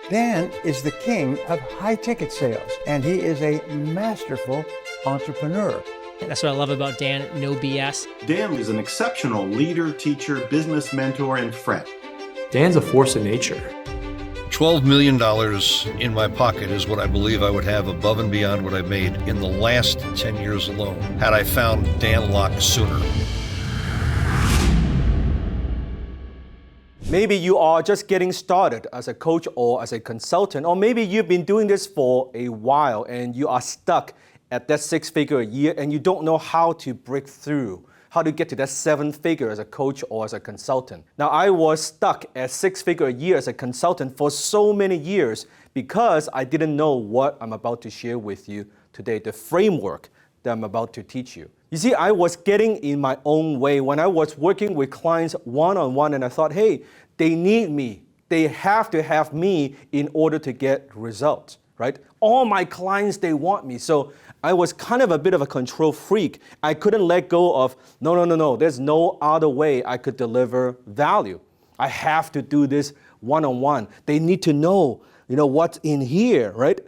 Dan is the king of high-ticket sales, and he is a masterful entrepreneur. That's what I love about Dan, no BS. Dan is an exceptional leader, teacher, business mentor, and friend. Dan's a force of nature. $12 million in my pocket is what I believe I would have above and beyond what I've made in the last 10 years alone, had I found Dan Lok sooner. Maybe you are just getting started as a coach or as a consultant, or maybe you've been doing this for a while and you are stuck at that 6-figure a year and you don't know how to break through, how to get to that 7-figure as a coach or as a consultant. Now, I was stuck at 6-figure a year as a consultant for so many years because I didn't know what I'm about to share with you today, the framework that I'm about to teach you. You see, I was getting in my own way when I was working with clients one-on-one, and I thought, hey, they need me. They have to have me in order to get results, right? All my clients, they want me. So I was kind of a bit of a control freak. I couldn't let go of, no, there's no other way I could deliver value. I have to do this one-on-one. They need to know, what's in here, right?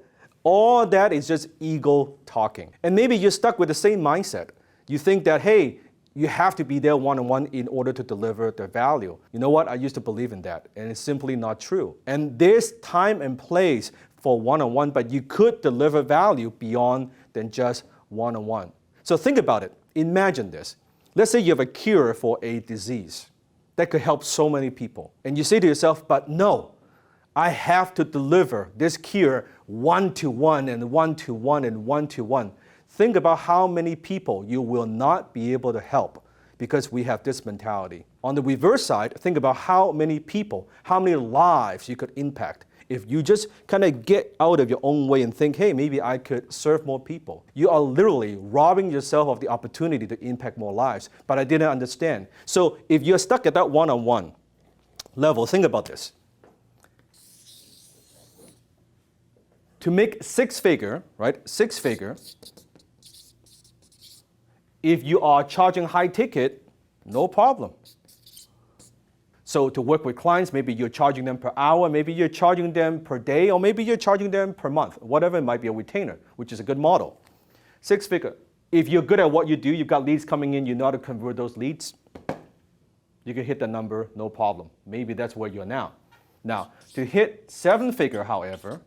All that is just ego talking. And maybe you're stuck with the same mindset. You think that, hey, you have to be there one-on-one in order to deliver the value. You know what? I used to believe in that, and it's simply not true. And there's time and place for one-on-one, but you could deliver value beyond than just one-on-one. So think about it. Imagine this. Let's say you have a cure for a disease that could help so many people. And you say to yourself, but no, I have to deliver this cure one-to-one and one-to-one and one-to-one. Think about how many people you will not be able to help because we have this mentality. On the reverse side, think about how many people, how many lives you could impact if you just kind of get out of your own way and think, hey, maybe I could serve more people. You are literally robbing yourself of the opportunity to impact more lives, but I didn't understand. So if you're stuck at that one-on-one level, think about this. To make 6-figure, right, 6-figure, if you are charging high ticket, no problem. So to work with clients, maybe you're charging them per hour, maybe you're charging them per day, or maybe you're charging them per month. Whatever, it might be a retainer, which is a good model. 6-figure. If you're good at what you do, you've got leads coming in, you know how to convert those leads, you can hit the number, no problem. Maybe that's where you're now. Now, to hit 7-figure, however,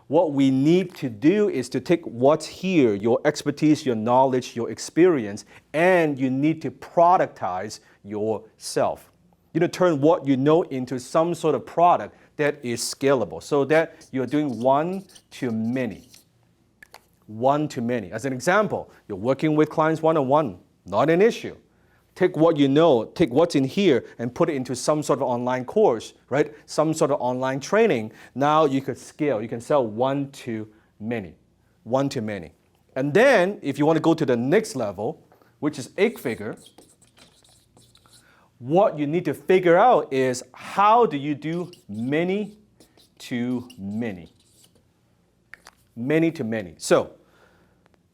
what we need to do is to take what's here, your expertise, your knowledge, your experience, and you need to productize yourself. You need to turn what you know into some sort of product that is scalable so that you're doing one-to-many. One-to-many. As an example, you're working with clients one-on-one, not an issue. Take what you know, take what's in here and put it into some sort of online course, right? Some sort of online training. Now you could scale. You can sell one-to-many. One-to-many. And then if you want to go to the next level, which is 8-figure, what you need to figure out is how do you do many-to-many. Many-to-many. So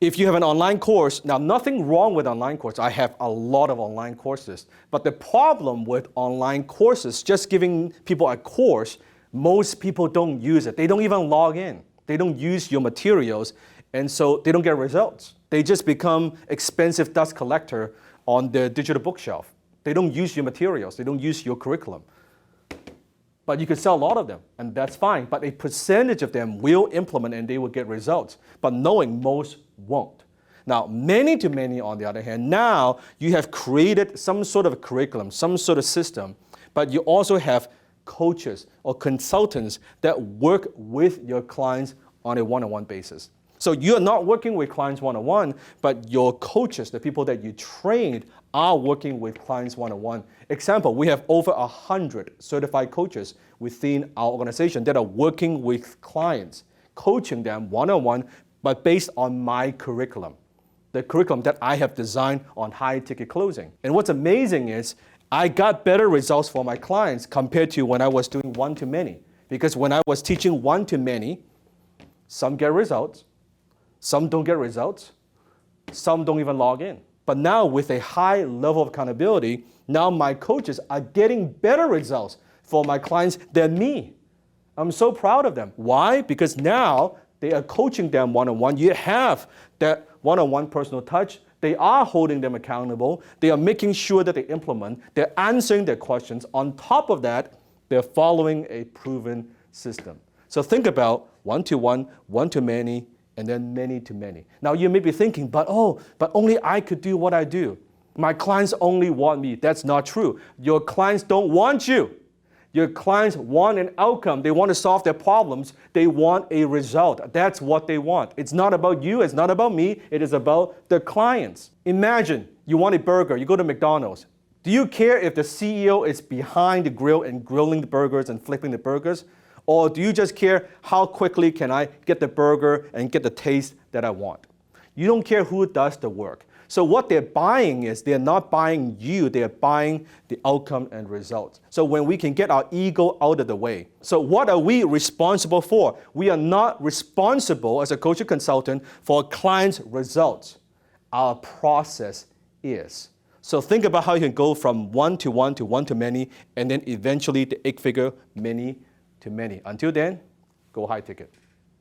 if you have an online course, now nothing wrong with online course. I have a lot of online courses. But the problem with online courses, just giving people a course, most people don't use it. They don't even log in. They don't use your materials, and so they don't get results. They just become expensive dust collector on the digital bookshelf. They don't use your materials. They don't use your curriculum. But you can sell a lot of them, and that's fine. But a percentage of them will implement and they will get results. But knowing most won't. Now, many-to-many, on the other hand, now you have created some sort of curriculum, some sort of system, but you also have coaches or consultants that work with your clients on a one-on-one basis. So you're not working with clients one-on-one, but your coaches, the people that you trained, are working with clients one-on-one. Example, we have over 100 certified coaches within our organization that are working with clients, coaching them one-on-one, but based on my curriculum, the curriculum that I have designed on high-ticket closing. And what's amazing is I got better results for my clients compared to when I was doing one-to-many. Because when I was teaching one-to-many, some get results, some don't get results, some don't even log in. But now with a high level of accountability, now my coaches are getting better results for my clients than me. I'm so proud of them. Why? Because now they are coaching them one-on-one. You have that one-on-one personal touch. They are holding them accountable. They are making sure that they implement. They're answering their questions. On top of that, they're following a proven system. So think about one-to-one, one-to-many, and then many-to-many. Now you may be thinking, but only I could do what I do. My clients only want me. That's not true. Your clients don't want you. Your clients want an outcome. They want to solve their problems. They want a result. That's what they want. It's not about you. It's not about me. It is about the clients. Imagine you want a burger. You go to McDonald's. Do you care if the CEO is behind the grill and grilling the burgers and flipping the burgers? Or do you just care how quickly can I get the burger and get the taste that I want? You don't care who does the work. So what they're buying is they're not buying you, they're buying the outcome and results. So when we can get our ego out of the way. So what are we responsible for? We are not responsible as a coach or consultant for a client's results. Our process is. So think about how you can go from one-to-one to one-to-many, and then eventually the 8-figure many to many. Until then, go high ticket.